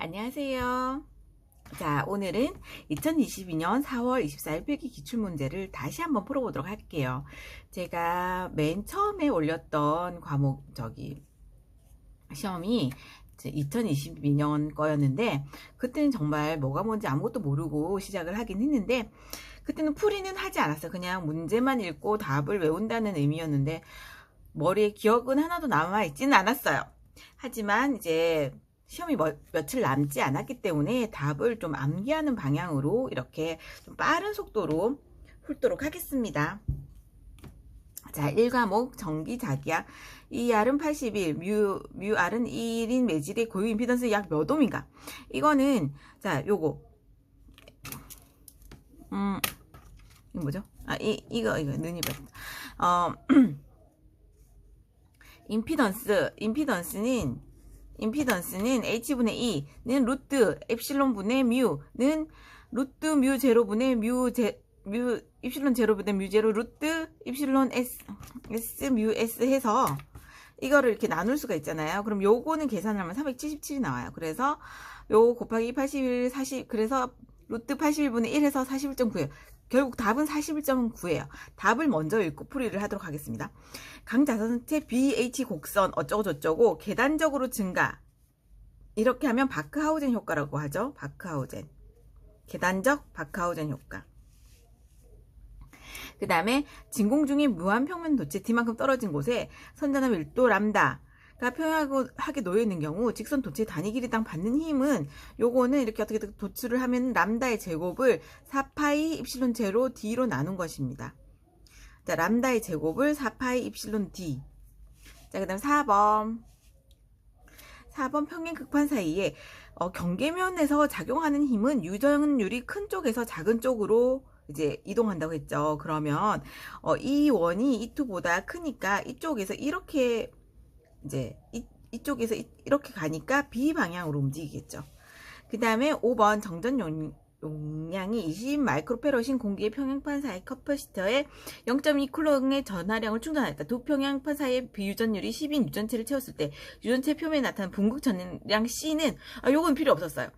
안녕하세요. 자, 오늘은 2022년 4월 24일 필기 기출문제를 다시 한번 풀어보도록 할게요. 제가 맨 처음에 올렸던 과목, 시험이 2022년 거였는데, 그때는 정말 뭐가 뭔지 아무것도 모르고 시작을 하긴 했는데, 그때는 풀이는 하지 않았어요. 그냥 문제만 읽고 답을 외운다는 의미였는데, 머리에 기억은 하나도 남아있지는 않았어요. 하지만 이제 시험이 며칠 남지 않았기 때문에 답을 좀 암기하는 방향으로 이렇게 좀 빠른 속도로 풀도록 하겠습니다. 자, 1과목 전기자기야. 이 R은 81, 뮤 R은 1인 매질의 고유 임피던스 약 몇 옴인가? 이거는, 자, 요거. 이거 뭐죠? 이거, 눈이 봤다. 임피던스는 H분의 E는 루트 엡실론분의 뮤는 루트 뮤 제로분의 뮤 입실론 제로분의 뮤 제로 루트 입실론 S 뮤 S 해서 이거를 이렇게 나눌 수가 있잖아요. 그럼 요거는 계산하면 377이 나와요. 그래서 요 곱하기 81, 40, 그래서 루트 81분의 1 해서 41.9예요. 결국 답은 41.9예요. 답을 먼저 읽고 풀이를 하도록 하겠습니다. 강자전체 BH 곡선 어쩌고저쩌고 계단적으로 증가. 이렇게 하면 바크하우젠 효과라고 하죠. 바크하우젠. 계단적 바크하우젠 효과. 그 다음에 진공 중에 무한평면 도체 D만큼 떨어진 곳에 선자나 밀도 람다가 평행하게 놓여있는 경우 직선 도체 단위 길이당 받는 힘은 요거는 이렇게 어떻게 도출을 하면 람다의 제곱을 4파이 입실론 제로 D로 나눈 것입니다. 자, 람다의 제곱을 4파이 입실론 D. 자, 그 다음 4번 평행 극판 사이에 경계면에서 작용하는 힘은 유전율이 큰 쪽에서 작은 쪽으로 이제 이동한다고 했죠. 그러면 이 원이 이 투보다 크니까 이쪽에서 이렇게 이제 이쪽에서 이렇게 가니까 B 방향으로 움직이겠죠. 그 다음에 5번 정전 용량이 20 마이크로페럿인 공기의 평행판 사이 커퍼시터에 0.2 쿨럼의 전하량을 충전하였다. 두 평행판 사이의 비유전율이 10인 유전체를 채웠을 때 유전체 표면에 나타난 분극 전하량 C는 요건 필요 없었어요.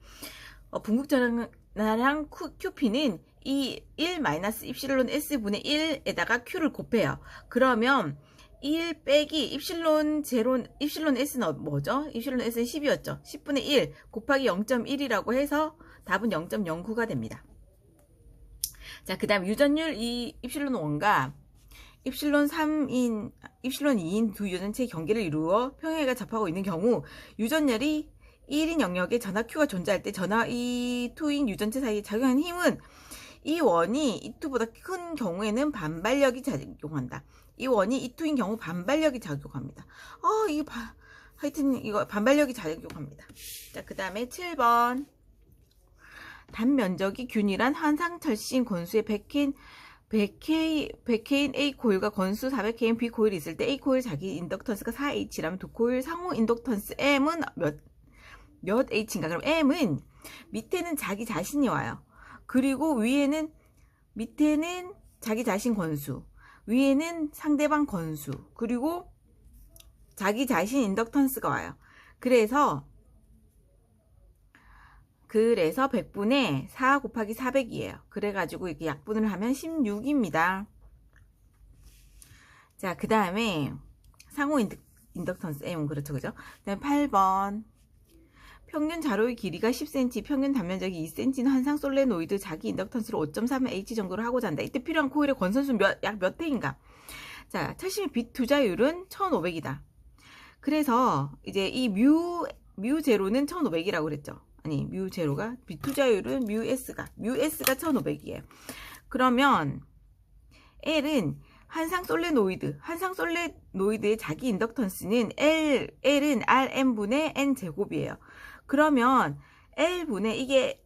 분극 전하량 QP는 이 1 마이너스 입실론 S분의 1에다가 Q를 곱해요. 그러면 1 빼기 입실론 S는 뭐죠? 입실론 S는 10이었죠. 10분의 1 곱하기 0.1이라고 해서 답은 0.09가 됩니다. 자, 그 다음 유전율 이 입실론 1과 입실론 2인 두 유전체의 경계를 이루어 평행하게 접하고 있는 경우 유전열이 1인 영역에 전하 Q가 존재할 때 전하 이 투인 유전체 사이에 작용하는 힘은 이 원이 이 투보다 큰 경우에는 반발력이 작용한다. 이 원이 이 투인 경우 반발력이 작용합니다. 하여튼 이거 반발력이 작용합니다. 자, 그 다음에 7번. 단면적이 균일한 환상철신 권수의 100K인 A 코일과 권수 400K인 B 코일이 있을 때 A 코일 자기 인덕턴스가 4H라면 두 코일 상호 인덕턴스 M은 몇 H인가? 그럼 M은 밑에는 자기 자신이 와요. 그리고 밑에는 자기 자신 권수, 위에는 상대방 권수, 그리고 자기 자신 인덕턴스가 와요. 그래서 100분의 4 곱하기 400이에요. 그래가지고 이렇게 약분을 하면 16입니다. 자, 그 다음에 상호 인덕턴스 M은 그렇죠, 그죠? 그 다음에 8번. 평균 자료의 길이가 10cm, 평균 단면적이 2cm인 환상 솔레노이드 자기 인덕턴스를 5.3H 정도로 하고자 한다. 이때 필요한 코일의 권선수 약 몇 회인가? 자, 철심의 빛 투자율은 1500이다. 그래서 이제 이 뮤 제로는 1500이라고 그랬죠. 아니, 뮤 제로가 빛 투자율은 뮤 S가 1500이에요. 그러면 L은 환상 솔레노이드의 자기 인덕턴스는 L은 Rm분의 N 제곱이에요. 그러면 L분의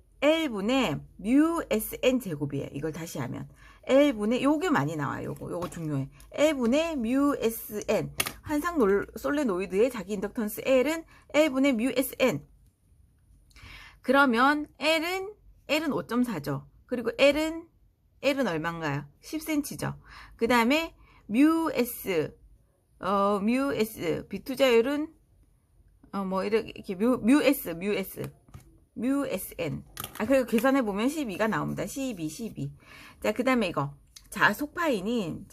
뮤 SN 제곱이에요. 이걸 다시 하면 L분의 요게 많이 나와요. 요거 중요해. L분의 뮤 SN 환상 솔레노이드의 자기 인덕턴스 L은 L분의 뮤 SN. 그러면 L은 5.4죠. 그리고 L은 얼마인가요? 10cm죠. 그 다음에 뮤 S 빛투자율은 뭐 이렇게 뮤 S 뮤 SN. 그리고 계산해보면 12가 나옵니다. 12. 자, 그 다음에 이거. 자속파이닌,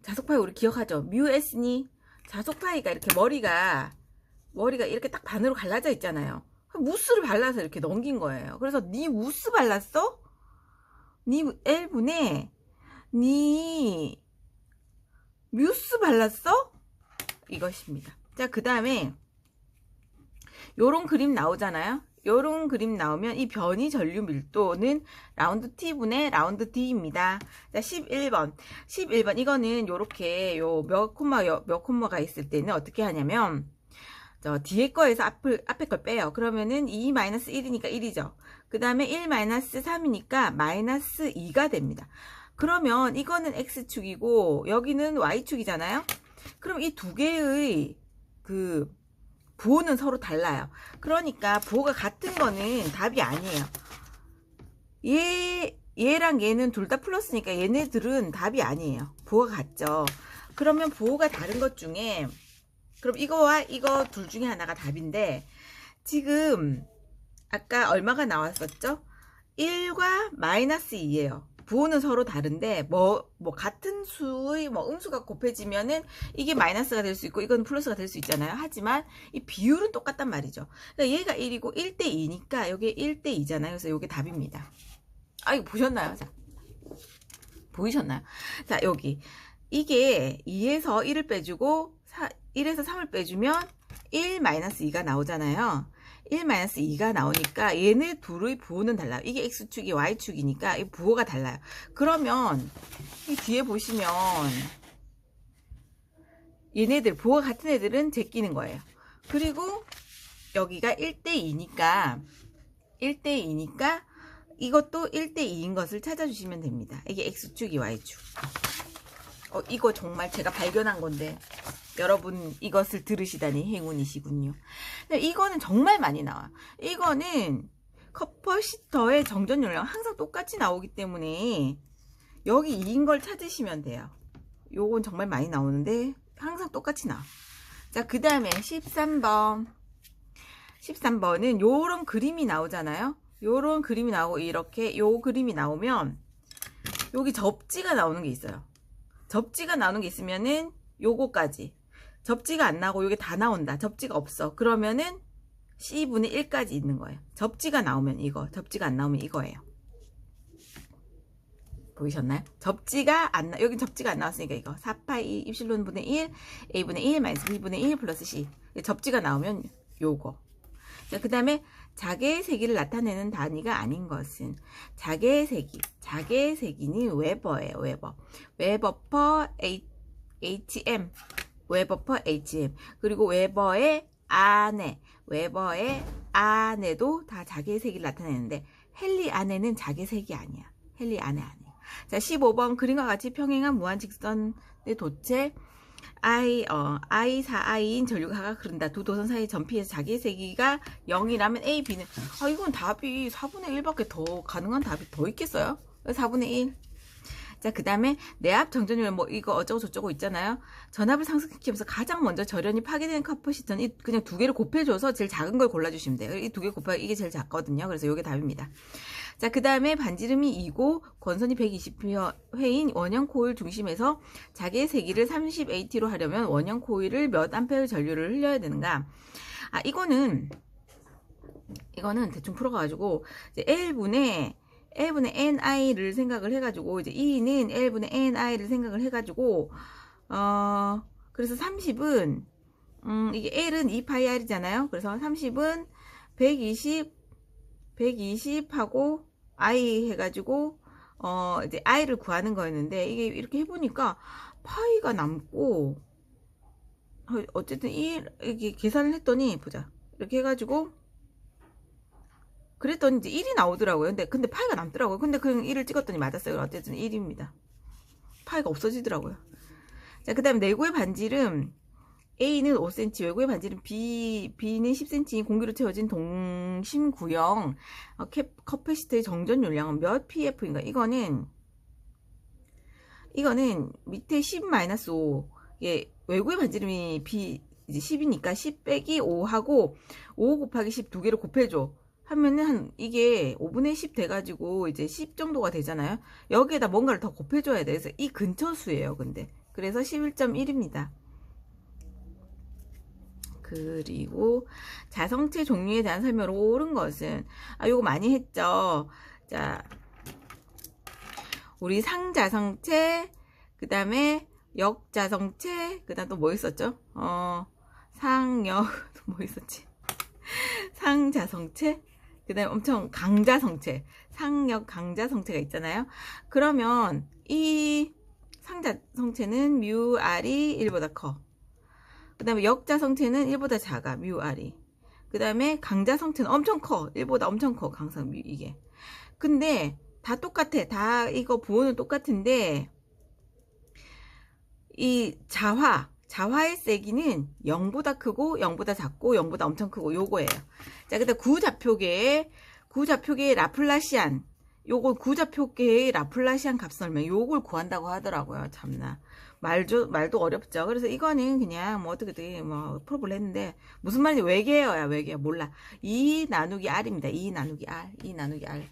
자속파이 우리 기억하죠? 뮤 S니? 자속파이가 이렇게 머리가 이렇게 딱 반으로 갈라져 있잖아요. 무스를 발라서 이렇게 넘긴 거예요. 그래서 니 무스 발랐어? 니 L분에 니 뮤스 발랐어? 이것입니다. 자, 그 다음에 요런 그림 나오잖아요. 요런 그림 나오면 이 변이 전류 밀도는 라운드 T분의 라운드 D입니다. 자, 11번 이거는 요렇게 요 몇 콤마가 있을 때는 어떻게 하냐면 저 뒤에 거에서 앞에 걸 빼요. 그러면은 2-1이니까 1이죠. 그 다음에 1-3이니까 -2가 됩니다. 그러면 이거는 X축이고 여기는 Y축이잖아요. 그럼 이 두 개의 그 부호는 서로 달라요. 그러니까 부호가 같은 거는 답이 아니에요. 얘랑 얘는 둘 다 플러스니까 얘네들은 답이 아니에요. 부호가 같죠. 그러면 부호가 다른 것 중에 그럼 이거와 이거 둘 중에 하나가 답인데 지금 아까 얼마가 나왔었죠? 1과 -2예요. 부호는 서로 다른데 뭐 같은 수의 음수가 곱해지면은 이게 마이너스가 될 수 있고 이건 플러스가 될 수 있잖아요. 하지만 이 비율은 똑같단 말이죠. 그러니까 얘가 1이고 1대2니까 여기 1대2잖아요. 그래서 이게 답입니다. 이거 보셨나요? 자, 보이셨나요? 자, 여기 이게 2에서 1을 빼주고 1에서 3을 빼주면 1-2가 나오잖아요. 1-2가 나오니까 얘네 둘의 부호는 달라요. 이게 X축이 Y축이니까 이 부호가 달라요. 그러면 이 뒤에 보시면 얘네들 부호가 같은 애들은 제끼는 거예요. 그리고 여기가 1대2니까 이것도 1대2인 것을 찾아주시면 됩니다. 이게 X축이 Y축. 이거 정말 제가 발견한 건데 여러분 이것을 들으시다니 행운이시군요. 이거는 정말 많이 나와. 이거는 커퍼시터의 정전 요령 항상 똑같이 나오기 때문에 여기 2인 걸 찾으시면 돼요. 요건 정말 많이 나오는데 항상 똑같이 나와. 자, 그 다음에 13번은 요런 그림이 나오잖아요. 요런 그림이 나오고 이렇게 요 그림이 나오면 여기 접지가 나오는 게 있어요. 접지가 나오는 게 있으면은 요거까지. 접지가 안 나오고 요게 다 나온다. 접지가 없어. 그러면은 C분의 1까지 있는 거예요. 접지가 나오면 이거, 접지가 안 나오면 이거예요. 보이셨나요? 여긴 접지가 안 나왔으니까 이거 4파이 입실론 분의 1 A분의 1 마이너스 B분의 1 플러스 C. 접지가 나오면 요거. 자, 그 다음에 자개의 세기를 나타내는 단위가 아닌 것은 자개의 세기는 웨버예요. 웨버 퍼 HM 그리고 웨버의 안에도 다 자개의 세기를 나타내는데 헨리 안에는 자개의 색이 아니야. 헨리 안에 아니야. 자, 15번 그림과 같이 평행한 무한 직선의 도체 I4I인 전류가 흐른다. 두 도선 사이 전피에서 자기의 세기가 0이라면 A, B는 이건 답이 4분의 1밖에 더 가능한 답이 더 있겠어요? 4분의 1. 자, 그 다음에 내압 정전율 이거 어쩌고 저쩌고 있잖아요. 전압을 상승시키면서 가장 먼저 절연이 파괴되는 커퍼시터는 그냥 두 개를 곱해줘서 제일 작은 걸 골라주시면 돼요. 이 두 개 곱하기 이게 제일 작거든요. 그래서 이게 답입니다. 자, 그 다음에 반지름이 2고 권선이 120회인 원형 코일 중심에서 자기의 세기를 30AT로 하려면 원형 코일을 몇 암페어 전류를 흘려야 되는가? 이거는 대충 풀어가지고 이제 L분의 NI를 생각을 해가지고 이제 E는 L분의 NI를 생각을 해가지고 그래서 30은 이게 L은 2파이R이잖아요. 그래서 30은 120하고 I 해가지고 이제 I를 구하는 거였는데 이게 이렇게 해보니까 파이가 남고 어쨌든 이게 계산을 했더니 보자. 이렇게 해가지고 그랬더니 이제 1이 나오더라고요. 근데 파이가 남더라고요. 근데 그냥 1을 찍었더니 맞았어요. 어쨌든 1입니다. 파이가 없어지더라고요. 자, 그 다음 내구의 반지름 A는 5cm, 외구의 반지름 B는 10cm인 공기로 채워진 동심구형 커패시터의 정전 용량은 몇 PF인가? 이거는 밑에 10-5 외구의 반지름이 이제 10이니까 10 빼기 5하고 5 곱하기 10 두 개를 곱해줘. 하면은 이게 5분의 10 돼가지고 이제 10 정도가 되잖아요. 여기에다 뭔가를 더 곱해줘야 돼. 그래서 이 근처 수예요, 근데. 그래서 11.1입니다. 그리고 자성체 종류에 대한 설명으로 옳은 것은, 요거 많이 했죠. 자, 우리 상자성체, 그 다음에 역자성체, 그 다음 또 뭐 있었죠? 상역, 뭐 있었지? 상자성체, 그 다음에 엄청 강자성체, 상역 강자성체가 있잖아요. 그러면 이 상자성체는 뮤 R이 1보다 커. 그 다음에 역자성체는 1보다 작아, 뮤 R이. 그 다음에 강자성체는 엄청 커. 1보다 엄청 커, 강성 뮤, 이게. 근데 다 똑같아. 다 이거 부호는 똑같은데, 이 자화의 세기는 0보다 크고 0보다 작고 0보다 엄청 크고 요거예요. 자, 그다음 구좌표계의 라플라시안, 요거 구좌표계의 라플라시안 값 설명, 요걸 구한다고 하더라고요. 참나 말도 어렵죠. 그래서 이거는 그냥 뭐 어떻게든 뭐 풀어보려 했는데 무슨 말인지 외계어야. 몰라. 2 나누기 R입니다. 2 나누기 R.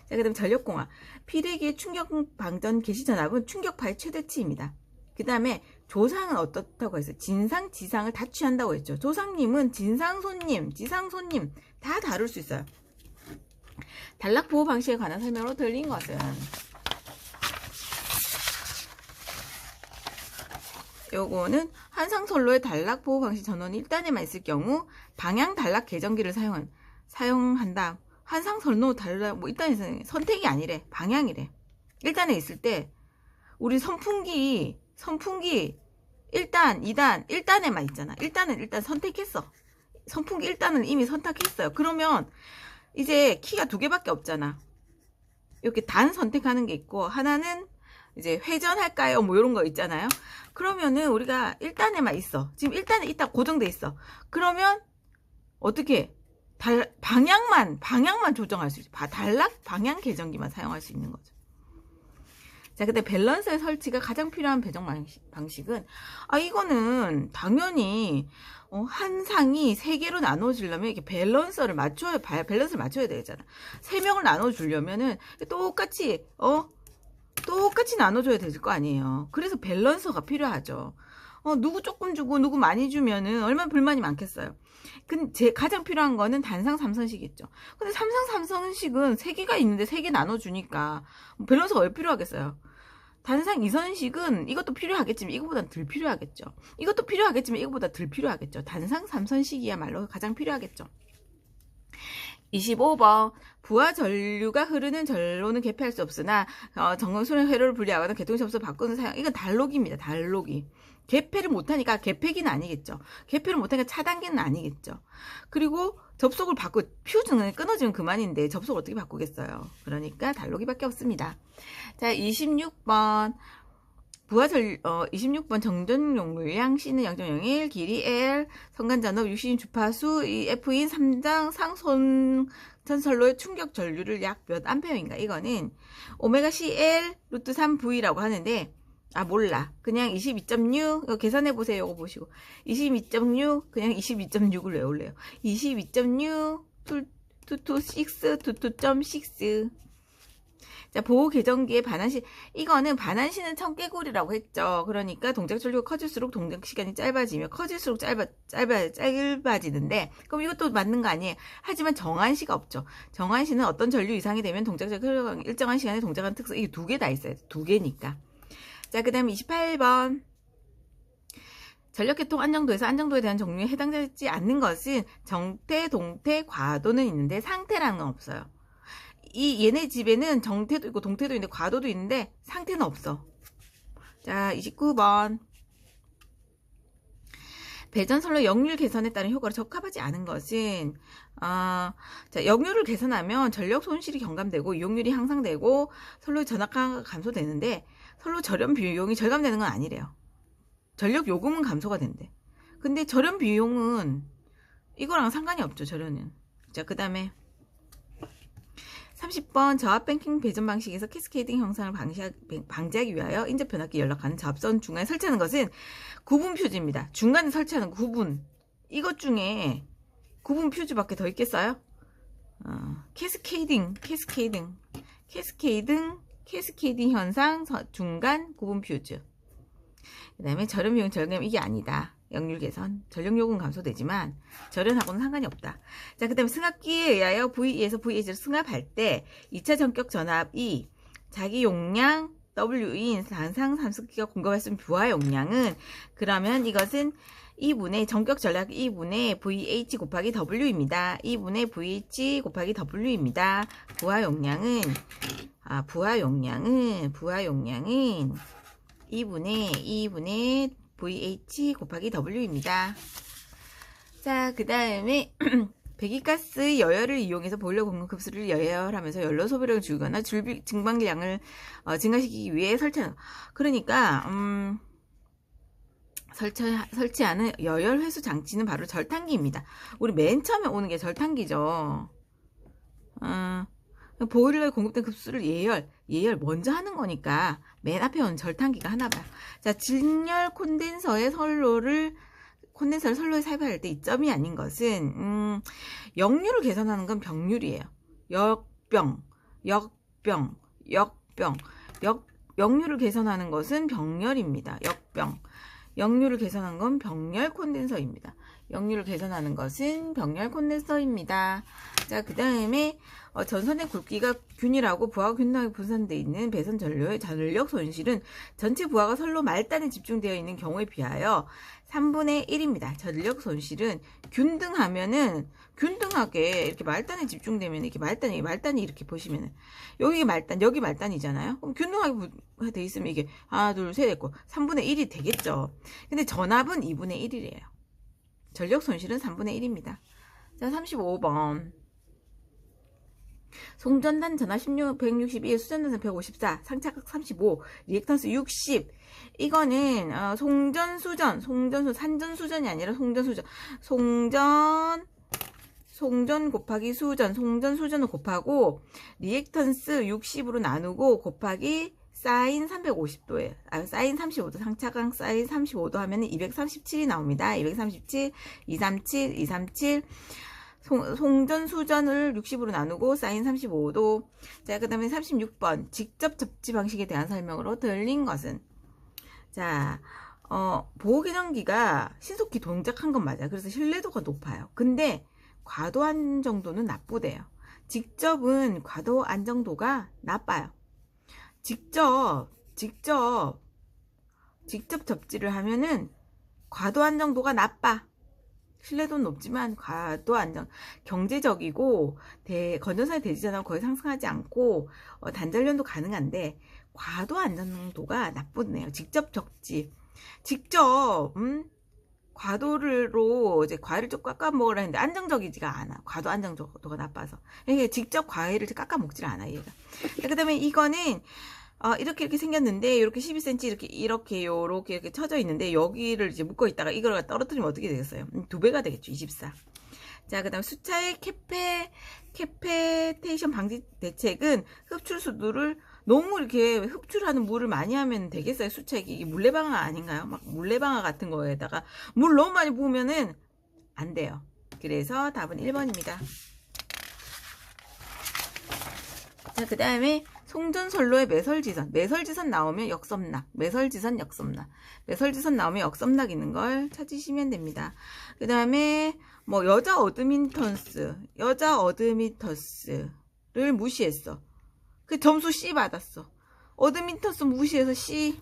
자, 그다음 전력공학, 필액의 충격방전 개시전압은 충격파의 최대치입니다. 그 다음에 조상은 어떻다고 했어요? 진상, 지상을 다 취한다고 했죠. 조상님은 진상 손님, 지상 손님 다 다룰 수 있어요. 단락 보호 방식에 관한 설명으로 들린 것은, 요거는 한상선로의 단락 보호 방식 전원이 1단에만 있을 경우 방향 단락 계정기를 사용한다. 한상선로 단락 뭐 1단에서는 선택이 아니래. 방향이래. 1단에 있을 때 우리 선풍기 1단, 2단, 1단에만 있잖아. 1단은 일단 선택했어. 선풍기 1단은 이미 선택했어요. 그러면 이제 키가 두 개밖에 없잖아. 이렇게 단 선택하는 게 있고, 하나는 이제 회전할까요? 뭐 이런 거 있잖아요. 그러면은 우리가 1단에만 있어. 지금 1단에 있다 고정돼 있어. 그러면 어떻게 방향만 조정할 수 있어. 단락 방향 계정기만 사용할 수 있는 거죠. 자, 근데 밸런스의 설치가 가장 필요한 배정 방식은, 이거는 당연히 한 상이 3개로 나눠주려면 이렇게 밸런스를 맞춰야 되잖아. 3명을 나눠주려면은 똑같이 나눠줘야 될 거 아니에요. 그래서 밸런서가 필요하죠. 누구 조금 주고 누구 많이 주면은 얼마나 불만이 많겠어요. 근데 가장 필요한 거는 단상 3선식이겠죠. 근데 삼상 3선식은 3개가 있는데 3개 나눠주니까 밸런서가 왜 필요하겠어요. 단상 2선식은 이것도 필요하겠지만 이거보다 덜 필요하겠죠. 이것도 필요하겠지만 이거보다 덜 필요하겠죠. 단상 3선식이야말로 가장 필요하겠죠. 25번, 부하 전류가 흐르는 전로는 개폐할 수 없으나 정강수는 회로를 분리하거나 개통시험서 바꾸는 사용, 이건 단록입니다. 단록이. 개폐를 못하니까 개폐기는 아니겠죠. 개폐를 못하니까 차단기는 아니겠죠. 그리고 접속을 퓨즈는 끊어지면 그만인데 접속을 어떻게 바꾸겠어요. 그러니까 단록이밖에 없습니다. 자, 26번. 26번 정전용 물량 C는 0.01, 길이 L, 성간전압 60인 주파수, 이 F인 3장 상손 전선로의 충격 전류를 약 몇 암페어인가? 이거는 오메가 CL 루트 3V라고 하는데, 몰라. 그냥 22.6, 이거 계산해보세요. 이거 보시고. 22.6, 그냥 22.6을 외울래요. 22.6, 2.6. 자, 보호 계정기의 반환시, 이거는 반환시는 청개구리라고 했죠. 그러니까 동작 전류가 커질수록 동작 시간이 짧아지며 커질수록 짧아지는데, 그럼 이것도 맞는 거 아니에요? 하지만 정한시가 없죠. 정한시는 어떤 전류 이상이 되면 동작적 일정한 시간에 동작하는 특성, 이게 두 개 다 있어요. 두 개니까. 자, 그 다음에 28번. 전력계통 안정도에서 안정도에 대한 종류에 해당되지 않는 것은 정태, 동태, 과도는 있는데 상태라는 건 없어요. 얘네 집에는 정태도 있고 동태도 있는데 과도도 있는데 상태는 없어. 자, 29번. 배전선로 역률 개선에 따른 효과로 적합하지 않은 것은, 자, 역률을 개선하면 전력 손실이 경감되고 이용률이 향상되고 선로의 전압가가 감소되는데 선로 절연 비용이 절감되는 건 아니래요. 전력 요금은 감소가 된대. 근데 절연 비용은 이거랑 상관이 없죠, 절연은. 자, 그 다음에 30번 저압 뱅킹 배전 방식에서 캐스케이딩 현상을 방지하기 위하여 인접 변압기 연락하는 저압선 중간에 설치하는 것은 구분 퓨즈입니다. 중간에 설치하는 구분. 이것 중에 구분 퓨즈밖에 더 있겠어요? 캐스케이딩 현상 중간 구분 퓨즈. 그 다음에 절연 비용 절감 이게 아니다. 역률 개선, 전력 요금 감소되지만 절연하고는 상관이 없다. 자, 그 다음에 승합기에 의하여 VE에서 VH로 승합할 때 2차 전격 전압이 자기 용량 W인 단상 삼습기가 공급할 수 있는 부하 용량은 그러면 이것은 2분의 전격 전략 2분의 VH 곱하기 W입니다. 2분의 VH 곱하기 W입니다. 부하 용량은 2분의 VH 곱하기 W입니다. 자, 그 다음에 배기가스 여열을 이용해서 보일러 공급 급수를 여열하면서 연료 소비량을 줄이거나 증방량을 증가시키기 위해 설치하는. 그러니까 설치하는 여열 회수 장치는 바로 절탄기입니다. 우리 맨 처음에 오는 게 절탄기죠. 보일러에 공급된 급수를 예열 먼저 하는 거니까 맨 앞에 오는 절탄기가 하나 봐요. 자, 직렬 콘덴서의 콘덴서를 선로에 삽입할 때 이점이 아닌 것은 역률을 개선하는 건 병률이에요. 역률을 개선하는 것은 병렬입니다. 역률을 개선하는 건 병렬 콘덴서입니다. 자, 그 다음에 전선의 굵기가 균일하고 부하가 균등하게 분산되어 있는 배선 전류의 전력 손실은 전체 부하가 선로 말단에 집중되어 있는 경우에 비하여 3분의 1입니다. 전력 손실은 균등하게 이렇게 말단에 집중되면 이렇게 말단이 이렇게 보시면은 여기 말단이잖아요. 그럼 균등하게 되어 있으면 이게 하나, 둘, 셋 했고 3분의 1이 되겠죠. 근데 전압은 2분의 1이래요. 전력 손실은 3분의 1입니다. 자, 35번. 송전단 전압 162, 수전단 154, 상차각 35, 리액턴스 60. 이거는 산전수전이 아니라 송전 곱하기 송전수전을 곱하고 리액턴스 60으로 나누고 곱하기 사인 350도예요. 사인 35도, 상차각 사인 35도 하면은 237이 나옵니다. 237, 237. 송전수전을 60으로 나누고 사인 35도. 자, 그 다음에 36번. 직접 접지 방식에 대한 설명으로 들린 것은. 자, 보호계량기가 신속히 동작한 건 맞아요. 그래서 신뢰도가 높아요. 근데 과도 안정도는 나쁘대요. 직접은 과도 안정도가 나빠요. 직접 접지를 하면은 과도 안정도가 나빠. 신뢰도는 높지만 과도 안정, 경제적이고 건전선의 대지전압은 거의 상승하지 않고 단전련도 가능한데 과도 안정도가 나쁘네요. 직접 과도로 이제 과일을 좀 깎아 먹으라 했는데 안정적이지가 않아. 과도 안정도가 나빠서. 이게 직접 과일을 깎아 먹질 않아, 얘가. 그 다음에 이거는 이렇게 생겼는데, 이렇게 12cm 이렇게 쳐져 있는데, 여기를 이제 묶어 있다가 이걸 떨어뜨리면 어떻게 되겠어요? 2배가 되겠죠, 24. 자, 그 다음 수차의 캐페테이션 방지 대책은 흡출수도를 너무 이렇게 흡출하는 물을 많이 하면 되겠어요? 수차액이 이게 물레방아 아닌가요? 막 물레방아 같은 거에다가 물 너무 많이 부으면은 안 돼요. 그래서 답은 1번입니다. 자, 그 다음에 송전선로의 매설지선 나오면 역섬락, 매설지선 나오면 역섬락 있는 걸 찾으시면 됩니다. 그 다음에 뭐 여자 어드민턴스를 무시했어. 그 점수 C 받았어. 어드민턴스 무시해서 C.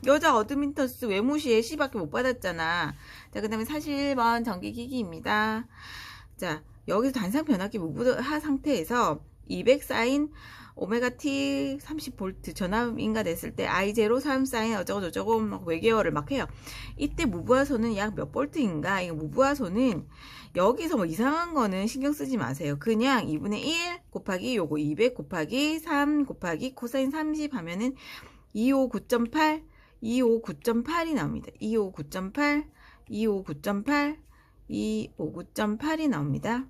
여자 어드민턴스 왜 무시해? C밖에 못 받았잖아. 자, 그 다음에 41번 전기기기입니다. 자, 여기서 단상 변압기 무부하 상태에서 200 사인 오메가 T 30V 전압 인가됐을 때 I0 3 사인 어쩌고저쩌고 막 외계어를 막 해요. 이때 무부하소는 약 몇 볼트인가? 이거 무부하소는 여기서 뭐 이상한 거는 신경 쓰지 마세요. 그냥 2분의 1 곱하기 요거 200 곱하기 3 곱하기 코사인 30 하면은 259.8이 나옵니다. 259.8이 나옵니다.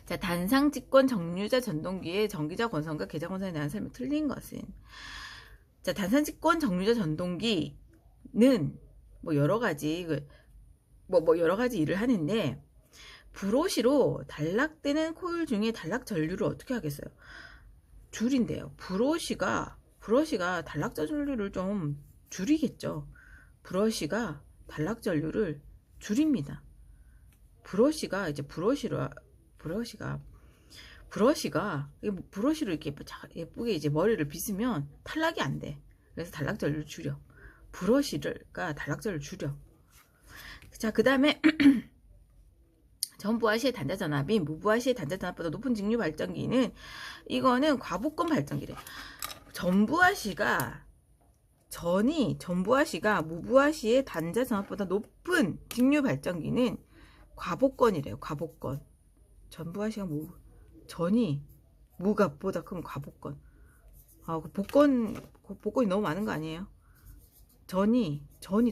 자, 단상 직권 정류자 전동기의 전기자 권선과 계좌 권선에 대한 설명 틀린 것은. 자, 단상 직권 정류자 전동기는 뭐 여러 가지 여러 가지 일을 하는데, 브러쉬로 단락되는 코일 중에 단락 전류를 어떻게 하겠어요? 줄인대요. 브러쉬가 단락 전류를 좀 줄이겠죠. 브러쉬가 단락 전류를 줄입니다. 브러쉬가 브러쉬로 이렇게 예쁘게 이제 머리를 빗으면 탈락이 안 돼. 그래서 단락 전류를 줄여. 브러쉬가 단락 전류를 줄여. 자, 그 다음에 전부하시의 단자전압이 무부하시의 단자전압보다 높은 직류 발전기는, 이거는 과복권 발전기래. 전부하시가 무부하시의 단자전압보다 높은 직류 발전기는 과복권이래요. 과복권. 전부하시가 전이 무값보다 큰 과복권. 복권이 너무 많은 거 아니에요? 전이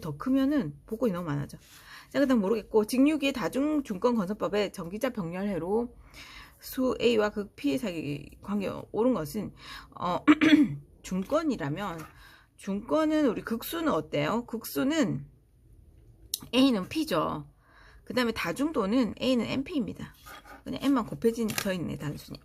더 크면은 복권이 너무 많아져. 자, 그 다음 모르겠고, 직류기의 다중중권 건설법의 전기자 병렬해로 수 A와 극 P의 사기 관계 옳은 것은, 중권이라면, 중권은 우리 극수는 어때요? 극수는 A는 P죠. 그 다음에 다중도는 A는 NP입니다. 그냥 N만 곱해져 있네, 단순히.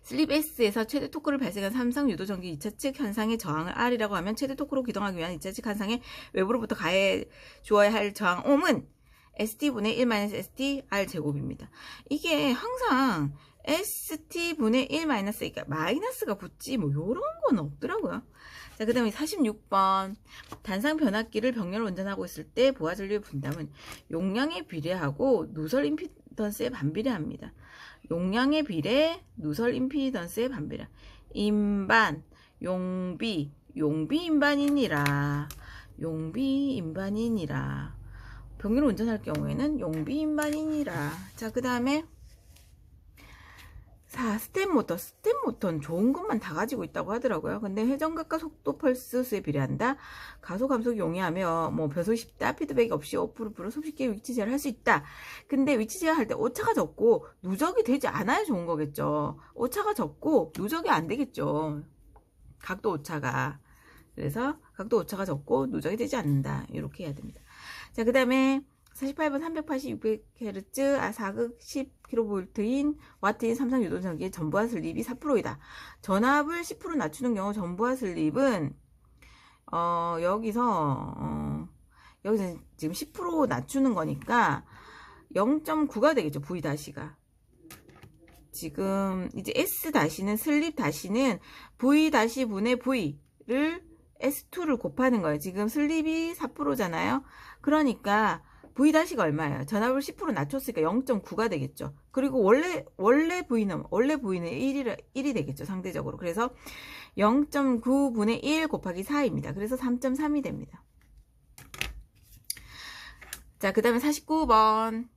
슬립 S에서 최대 토크를 발생한 삼성 유도전기 2차 측 현상의 저항을 R이라고 하면, 최대 토크로 기동하기 위한 2차 측 현상의 외부로부터 가해 주어야 할 저항 ohm은 ST분의 1-ST R 제곱입니다. 이게 항상 ST분의 1 그러니까 마이너스가 붙지 뭐 요런 건 없더라고요. 자, 그 다음에 46번. 단상 변압기를 병렬 운전하고 있을 때 보아 전류의 분담은 용량에 비례하고 누설 임피던스에 반비례합니다. 용량에 비례, 누설 임피던스에 반비례. 임반, 용비 임반이니라. 병렬 운전할 경우에는 용비 임반이니라. 자, 그 다음에 스텝 모터는 좋은 것만 다 가지고 있다고 하더라고요. 근데 회전각과 속도 펄스수에 비례한다. 가속 감속이 용이하며 변속이 쉽다. 피드백이 없이 오프루프로 쉽게 위치 제어를 할 수 있다. 근데 위치 제어할 때 오차가 적고 누적이 되지 않아야 좋은 거겠죠. 오차가 적고 누적이 안 되겠죠. 각도 오차가. 그래서 각도 오차가 적고 누적이 되지 않는다. 이렇게 해야 됩니다. 자, 그 다음에 48번 380, 600Hz, 4극 10kV인 와트인 삼성 유도전기의 전부하 슬립이 4%이다. 전압을 10% 낮추는 경우 전부하 슬립은 여기서 지금 10% 낮추는 거니까 0.9가 되겠죠. V-가. 지금 이제 S-는 슬립 다시는 V-분의 V를 S2를 곱하는 거예요. 지금 슬립이 4%잖아요. 그러니까 V-가 얼마예요? 전압을 10% 낮췄으니까 0.9가 되겠죠. 그리고 원래 V는 1이 되겠죠. 상대적으로. 그래서 0.9분의 1 곱하기 4입니다. 그래서 3.3이 됩니다. 자, 그 다음에 49번.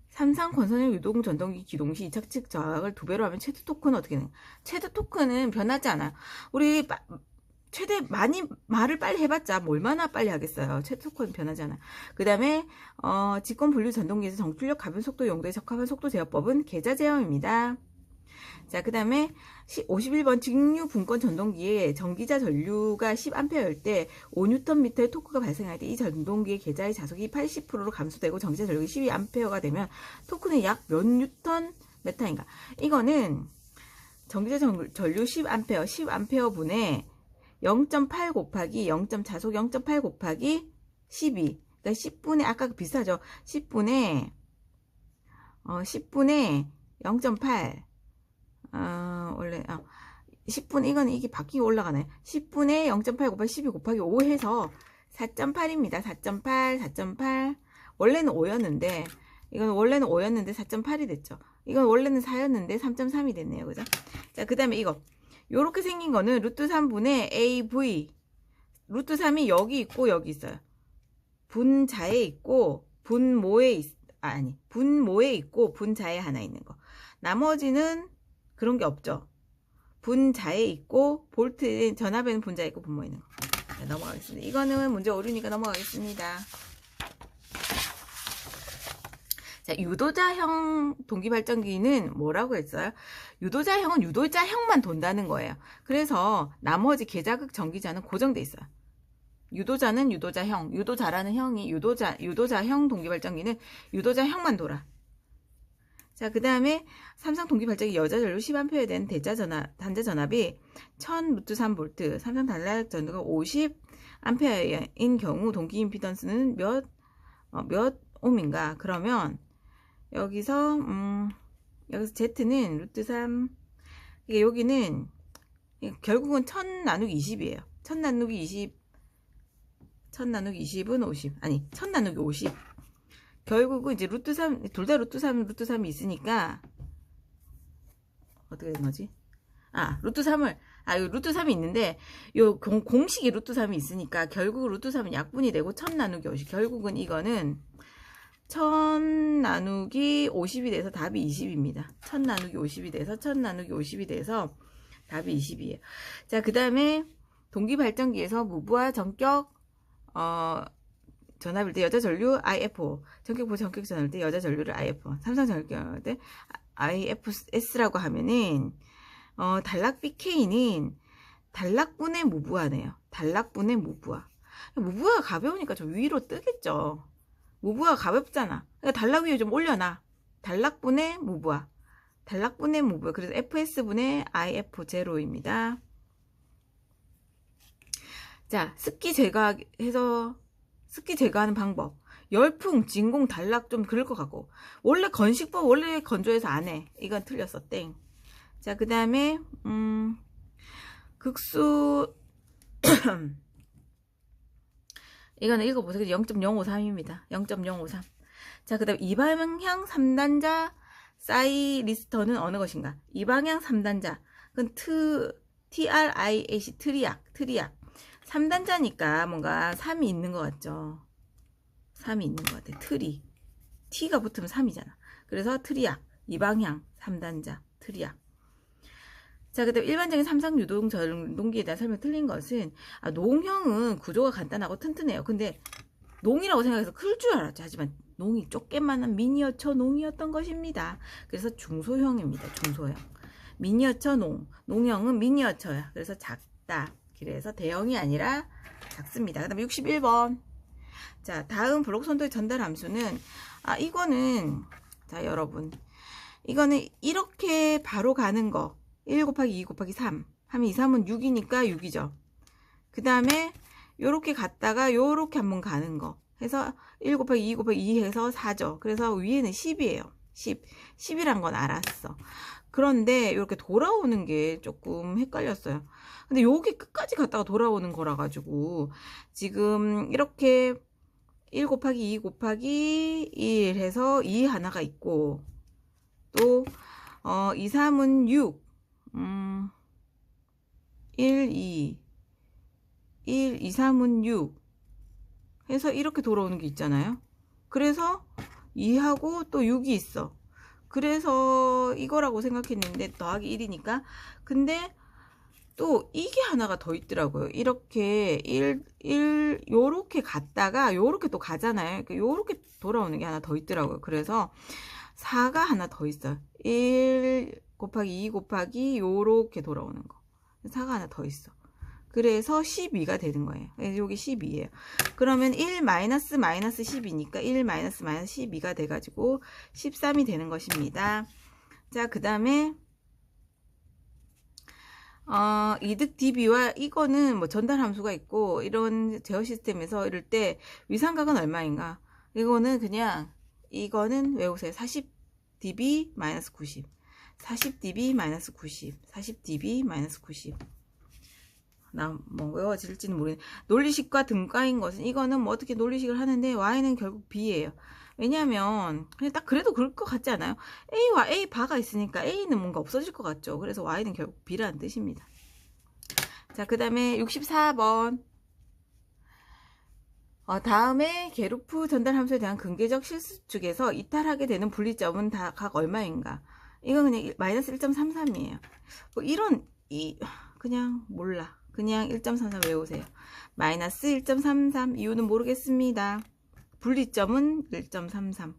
삼성 권선형 유동 전동기 기동 시 이착측 저항을 2배로 하면 최대 토크는 어떻게 되나요? 최대 토크는 변하지 않아요. 우리 최대 많이 말을 빨리 해봤자 얼마나 빨리 하겠어요. 최대 토크는 변하지 않아. 그 다음에 직권 분류 전동기에서 정출력 가변 속도 용도에 적합한 속도 제어법은 계좌 제어입니다. 자, 그 다음에 51번 직류 분권 전동기에 전기자 전류가 10A일 때 5Nm의 토크가 발생할 때 이 전동기의 계좌의 자속이 80%로 감소되고 전기자 전류가 12A가 되면 토크는 약 몇 Nm인가? 이거는 전기자 전류 10A 분의 0.8 곱하기 0.자속 0.8 곱하기 12. 그러니까 10분의 아까 비슷하죠. 10분의 0.8. 원래 10분 이게 바뀌고 올라가네. 10분의 0.8 곱하기 12 곱하기 5 해서 4.8입니다. 4.8. 원래는 5였는데 이건 원래는 5였는데 4.8이 됐죠. 이건 원래는 4였는데 3.3이 됐네요. 그죠? 자, 그다음에 이거 요렇게 생긴 거는 루트 3분의 AV. 루트 3이 여기 있고 여기 있어요. 분자에 있고 분모에 있고 분자에 하나 있는 거. 나머지는 그런 게 없죠. 분자에 있고 볼트 전압에는 분자에 있고 분모에 있는 거. 자, 넘어가겠습니다. 이거는 문제 어려우니까 넘어가겠습니다. 자, 유도자형 동기발전기는 뭐라고 했어요? 유도자형은 유도자형만 돈다는 거예요. 그래서 나머지 계자극 전기자는 고정돼 있어요. 유도자는 유도자형, 유도자라는 형이 유도자형 동기발전기는 유도자형만 돌아. 자, 그 다음에 삼성 동기발전기 여자전류 10A에 대한 단자 전압이 1000루트3V, 삼성 단락 전도가 50A인 경우 동기 임피던스는 몇 옴인가? 그러면 여기서 Z는 루트3, 여기는 결국은 1000 나누기 20이에요. 1000 나누기 20, 1000 나누기 20은 50, 아니 1000 나누기 50. 결국은 이제 루트3, 둘 다 루트3이 있으니까 어떻게 된 거지? 루트3이 있는데 요 공식이 루트3이 있으니까 결국 루트3은 약분이 되고 1000 나누기 50. 결국은 이거는 1000 나누기 50이 돼서 답이 20입니다. 1000 나누기 50이 돼서 1000 나누기 50이 돼서 답이 20이에요. 자, 그 다음에 동기발전기에서 무부하 전격 전압일 때 여자 전류 IF, 전격부 전격 전압일 때 여자 전류를 IF, 삼성 전격일 때 IFS라고 하면은 단락 BK는 단락분의 무부하네요. 단락분의 무부하. 무부하가 가벼우니까 좀 위로 뜨겠죠. 무부하가 가볍잖아. 그러니까 단락 위에 좀 올려놔. 단락분의 무부하. 단락분의 무부하. 그래서 FS분의 IF0입니다. 자, 습기 제거하는 방법. 열풍, 진공, 단락 좀 그럴 것 같고. 원래 건식법, 원래 건조해서 안 해. 이건 틀렸어. 땡. 자, 그 다음에, 극수, 이거는 읽어보세요. 0.053입니다. 0.053. 자, 그 다음 이방향 3단자 사이리스터는 어느 것인가? 이방향 3단자. 그건 TRIAC, 트리악. 3단자니까 뭔가 3이 있는 것 같죠? 3이 있는 것 같아. T가 붙으면 3이잖아. 그래서 트리악. 이방향 3단자. 트리악. 자, 그 다음 일반적인 삼성 유동 전동기에 대한 설명 틀린 것은 농형은 구조가 간단하고 튼튼해요. 근데 농이라고 생각해서 클 줄 알았죠. 하지만 농이 조그만한 미니어처 농이었던 것입니다. 그래서 중소형입니다. 중소형. 미니어처 농형은 미니어처야. 그래서 작다. 그래서 대형이 아니라 작습니다. 그 다음에 61번. 자, 다음 블록 선도의 전달 함수는 이거는 자, 여러분. 이거는 이렇게 바로 가는 거. 1 곱하기 2 곱하기 3 하면 2, 3은 6이니까 6이죠. 그 다음에 요렇게 갔다가 요렇게 한번 가는 거 해서 1 곱하기 2 곱하기 2 해서 4죠. 그래서 위에는 10이에요. 10이란 건 알았어. 그런데 이렇게 돌아오는 게 조금 헷갈렸어요. 근데 요게 끝까지 갔다가 돌아오는 거라 가지고 지금 이렇게 1 곱하기 2 곱하기 1 해서 2 하나가 있고 또 2, 3은 6 1, 2 3은 6 해서 이렇게 돌아오는 게 있잖아요. 그래서 2하고 또 6이 있어. 그래서 이거라고 생각했는데 더하기 1이니까. 근데 또 이게 하나가 더 있더라고요. 이렇게 요렇게 갔다가 요렇게 또 가잖아요. 요렇게 돌아오는 게 하나 더 있더라고요. 그래서 4가 하나 더 있어요. 1 곱하기 2 곱하기 요렇게 돌아오는 거. 4가 하나 더 있어. 그래서 12가 되는 거예요. 여기 12예요. 그러면 1 마이너스 12니까 1 마이너스 12가 돼가지고 13이 되는 것입니다. 자, 그 다음에 이득 DB와 이거는 뭐 전달 함수가 있고 이런 제어 시스템에서 이럴 때 위상각은 얼마인가? 이거는 그냥 이거는 외우세요. 40dB 마이너스 90. 40dB 마이너스 90. 40dB 마이너스 90. 나 뭐 외워질지는 모르겠는데 논리식과 등가인 것은 이거는 뭐 어떻게 논리식을 하는데 y는 결국 b예요. 왜냐면 그냥 딱 그래도 그럴 것 같지 않아요? a와 a 바가 있으니까 a는 뭔가 없어질 것 같죠. 그래서 y는 결국 b라는 뜻입니다. 자, 그 다음에 64번. 다음에 게루프 전달 함수에 대한 근계적 실수축에서 이탈하게 되는 분리점은 다 각 얼마인가? 이건 그냥 마이너스 1.33이에요. 뭐 그냥 몰라. 그냥 1.33 외우세요. 마이너스 1.33 이유는 모르겠습니다. 분리점은 1.33.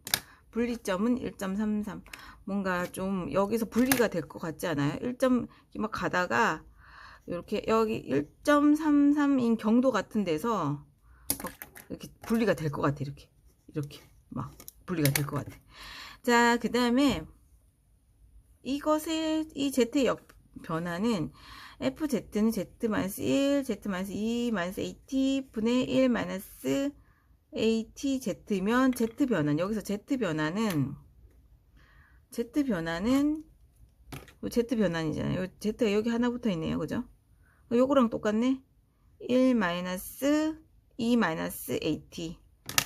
분리점은 1.33. 뭔가 좀 여기서 분리가 될 것 같지 않아요? 1점 막 가다가 이렇게 여기 1.33인 경도 같은 데서 이렇게 분리가 될 것 같아. 이렇게 막 분리가 될 것 같아. 자, 그 다음에 이것의 이 Z의 역 변화는 FZ는 Z-1, Z-2, AT 분의 1 ATZ면 Z 변환, 여기서 Z 변환이잖아요. Z가 여기 하나 붙어 있네요. 그죠? 요거랑 똑같네. 1 2 AT.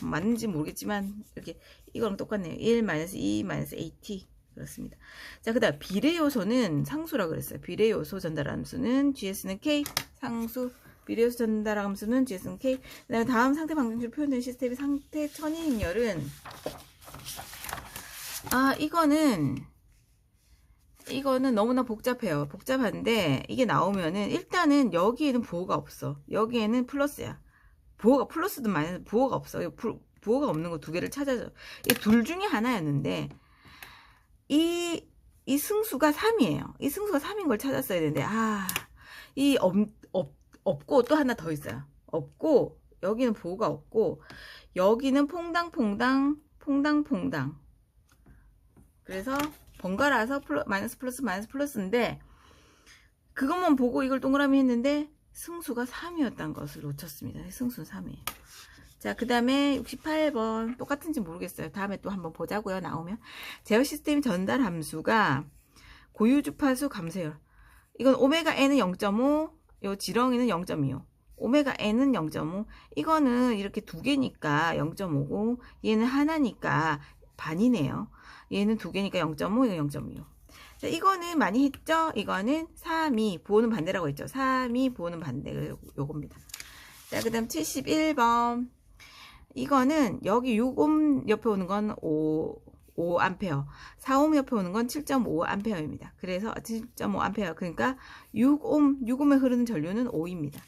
맞는지 모르겠지만 이렇게 이거랑 똑같네요. 1 2 AT. 그렇습니다. 자, 그 다음 비례 요소는 상수라 그랬어요. 비례 요소 전달 함수는 GS는 K, 상수. 비례 요소 전달 함수는 GS는 K. 그다음에 다음 상태 방정식으로 표현된 시스템의 상태 천인율은 이거는 너무나 복잡해요. 복잡한데 이게 나오면은 일단은 여기에는 부호가 없어. 여기에는 플러스야. 부호가 플러스든 마이너스 부호가 없어. 부호가 없는 거 두 개를 찾아줘. 이 둘 중에 하나였는데 이 승수가 3이에요. 이 승수가 3인 걸 찾았어야 되는데 없고 또 하나 더 있어요. 없고 여기는 부호가 없고 여기는 퐁당. 그래서 번갈아서 마이너스 플러스인데 그것만 보고 이걸 동그라미 했는데 승수가 3이었다는 것을 놓쳤습니다. 승수는 3이에요. 자, 그 다음에 68번 똑같은지 모르겠어요. 다음에 또 한번 보자고요. 나오면 제어 시스템 전달 함수가 고유 주파수 감소율. 이건 오메가 n은 0.5, 요 지렁이는 0.25. 오메가 n은 0.5. 이거는 이렇게 두 개니까 0.5고 얘는 하나니까 반이네요. 얘는 두 개니까 0.5, 이거 0.25. 자, 이거는 많이 했죠? 이거는 3이 부호는 반대라고 했죠. 3이 부호는 반대. 요겁니다. 자, 그 다음 71번. 이거는 여기 6옴 옆에 오는 건 5A, 4옴 옆에 오는 건 7.5A입니다. 그래서 7.5A, 그러니까 6옴에 흐르는 전류는 5입니다.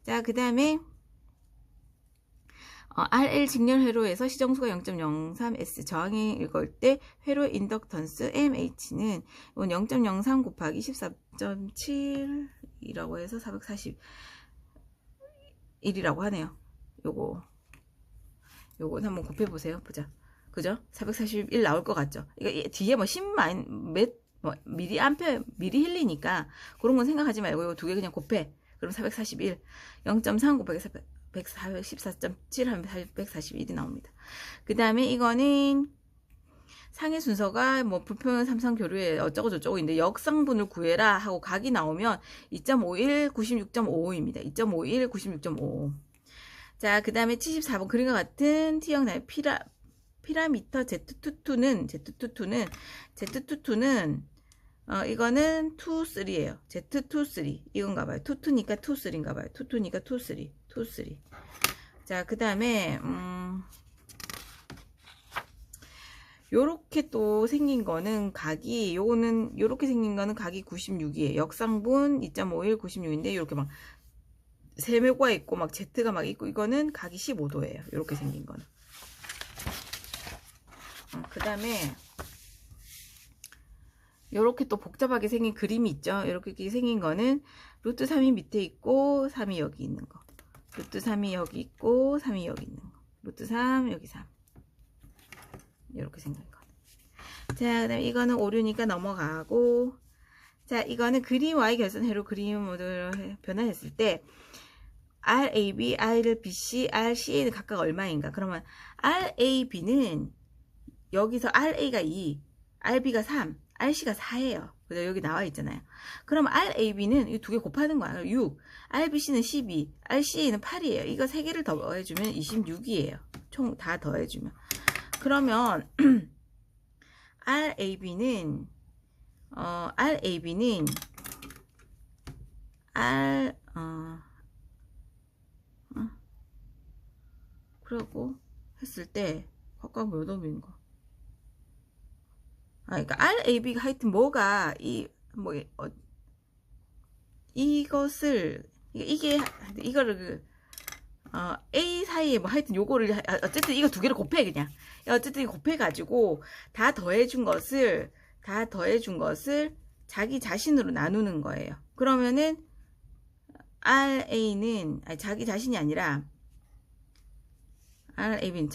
자, 그 다음에 RL 직렬 회로에서 시정수가 0.03S 저항이 읽을 때 회로 인덕턴스 MH는 0.03 곱하기 14.7이라고 해서 441이라고 하네요. 요거 한번 곱해보세요. 보자. 그죠? 441 나올 것 같죠? 이거 뒤에 뭐 10 미리 힐리니까 그런 건 생각하지 말고 이거 두 개 그냥 곱해. 그럼 441. 0.3 곱하기 114.7 하면 441이 나옵니다. 그 다음에 이거는 상해 순서가 뭐 불평형 삼성 교류에 어쩌고 저쩌고인데 역상분을 구해라 하고 각이 나오면 2.51, 96.55입니다. 2.51, 96.55. 자, 그 다음에 74번 그림과 같은 T형 나의 피라미터 Z22는 이거는 2, 3예요. Z23 이건가 봐요. 22니까 2, 3인가 봐요. 22니까 2, 3. 2, 3. 자, 그 다음에 요렇게 또 생긴 거는 각이 요렇게 생긴 거는 각이 96이에요. 역상분 2.51 96인데 요렇게 막 세모가 있고 막 Z가 막 있고 이거는 각이 15도예요. 요렇게 생긴 거는. 그 다음에 요렇게 또 복잡하게 생긴 그림이 있죠. 이렇게 생긴 거는 루트 3이 밑에 있고 3이 여기 있는 거. 루트 3이 여기 있고 3이 여기 있는 거. 루트 3 여기 3. 이렇게 생긴 거. 자, 그 다음에 이거는 오류니까 넘어가고, 자, 이거는 그림 Y 결선 회로 그림 모드로 변환했을 때 RAB, RBC, RCA는 각각 얼마인가? 그러면 RAB는 여기서 RA가 2, RB가 3, RC가 4예요. 그죠? 여기 나와 있잖아요. 그럼 RAB는 이 두 개 곱하는 거야. 6. RBC는 12, RCA는 8이에요. 이거 세 개를 더해주면 26이에요. 총 다 더해주면. 그러면 RAB는 그러고 했을 때 각각 몇 옴인가? 그러니까 RAB가 하여튼 뭐가 이거를 A 사이에 뭐 하여튼 요거를 어쨌든 이거 두 개를 곱해 그냥. 어쨌든 곱해 가지고 다 더해준 것을 자기 자신으로 나누는 거예요. 그러면은 RA는 자기 자신이 아니라 RA는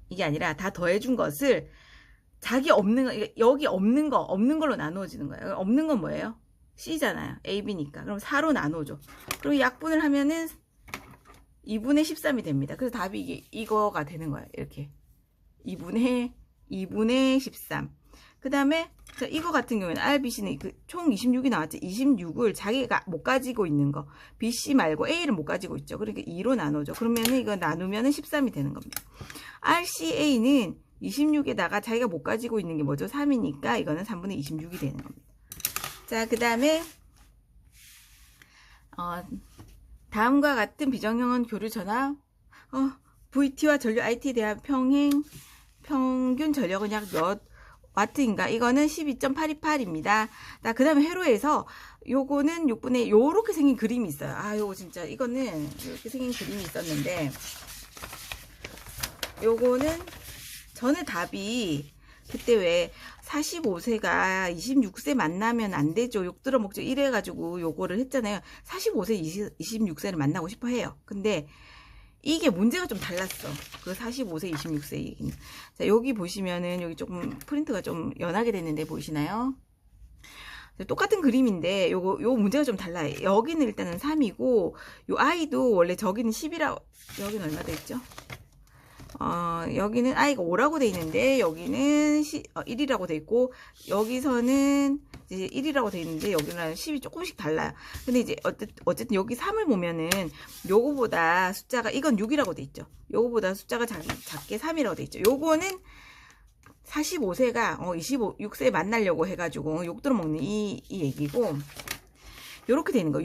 이게 아니라 다 더해준 것을 자기 없는 거, 여기 없는 걸로 나누어지는 거예요. 없는 건 뭐예요? C잖아요. AB니까. 그럼 4로 나누어줘. 그리고 약분을 하면은 2분의 13이 됩니다. 그래서 답이 이거가 되는 거예요. 이렇게. 2분의 13. 그 다음에, 이거 같은 경우에는 R, B, C는 총 26이 나왔죠. 26을 자기가 못 가지고 있는 거. B, C 말고 A를 못 가지고 있죠. 그러니까 2로 나누죠. 그러면은 이거 나누면은 13이 되는 겁니다. R, C, A는 26에다가 자기가 못 가지고 있는 게 뭐죠? 3이니까 이거는 3분의 26이 되는 겁니다. 자, 그 다음에, 다음과 같은 비정형은 교류 전압, VT와 전류 IT에 대한 평균 전력은 약 몇 와트인가? 이거는 12.828입니다. 그 다음에 회로에서 요거는 6분의 요렇게 생긴 그림이 있어요. 요거 진짜 이거는 이렇게 생긴 그림이 있었는데 요거는 전에 답이 그때 왜 45세가 26세 만나면 안 되죠. 욕 들어먹죠. 이래가지고 요거를 했잖아요. 45세 26세를 만나고 싶어 해요. 근데 이게 문제가 좀 달랐어. 그 45세 26세 얘기는. 자, 여기 보시면은 여기 조금 프린트가 좀 연하게 됐는데 보이시나요? 똑같은 그림인데 요 문제가 좀 달라요. 여기는 일단은 3이고 요 i도 원래 저기는 10이라고 여기는 얼마 돼 있죠? 여기는 i가 5라고 돼 있는데 여기는 1이라고 돼 있고 여기서는 이제 1이라고 돼 있는데 여기는 10이 조금씩 달라요. 근데 이제 어쨌든 여기 3을 보면은 요거보다 숫자가 이건 6이라고 돼 있죠. 요거보다 숫자가 작게 3이라고 돼 있죠. 요거는 45세가 26세에 만나려고 해가지고 욕 들어먹는 이 얘기고 요렇게 돼 있는 거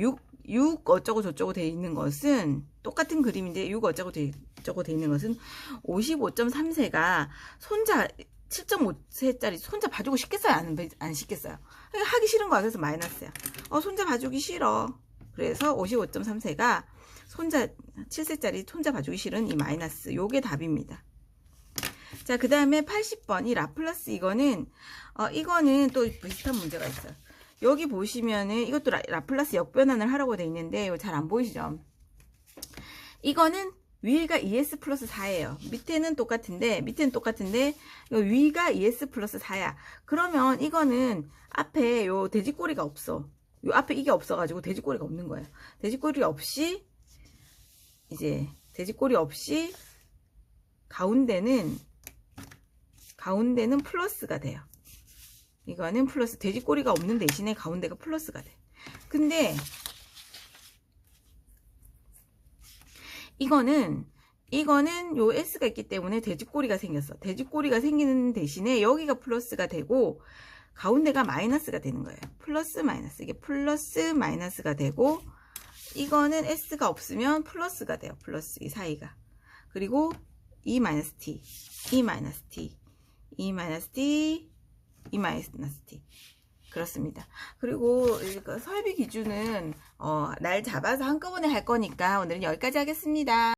6 어쩌고 저쩌고 돼 있는 것은 똑같은 그림인데 6 어쩌고 저쩌고 돼 있는 것은 55.3세가 손자 7.5세짜리 손자 봐주고 싶겠어요? 안 싶겠어요? 하기 싫은 거야. 그래서 마이너스야. 손자 봐주기 싫어. 그래서 55.3세가 손자 7세짜리 손자 봐주기 싫은 이 마이너스 요게 답입니다. 자, 그 다음에 80번 이 라플라스 이거는 또 비슷한 문제가 있어요. 여기 보시면은 이것도 라플라스 역변환을 하라고 돼 있는데 이거 잘 안 보이시죠? 이거는 위가 ES 플러스 4예요. 밑에는 똑같은데 위가 ES 플러스 4야. 그러면 이거는 앞에 요 돼지꼬리가 없어. 요 앞에 이게 없어가지고 돼지꼬리가 없는 거예요. 돼지꼬리 없이 가운데는 플러스가 돼요. 이거는 플러스, 돼지꼬리가 없는 대신에 가운데가 플러스가 돼. 근데 이거는 요 S가 있기 때문에 돼지꼬리가 생겼어. 돼지꼬리가 생기는 대신에 여기가 플러스가 되고 가운데가 마이너스가 되는 거예요. 플러스 마이너스. 이게 플러스 마이너스가 되고 이거는 S가 없으면 플러스가 돼요. 플러스 이 사이가. 그리고 E 마이너스 T, E 마이너스 T, E 마이너스 T, E 마이너스 T. 그렇습니다. 그리고 설비 기준은 날 잡아서 한꺼번에 할 거니까 오늘은 여기까지 하겠습니다.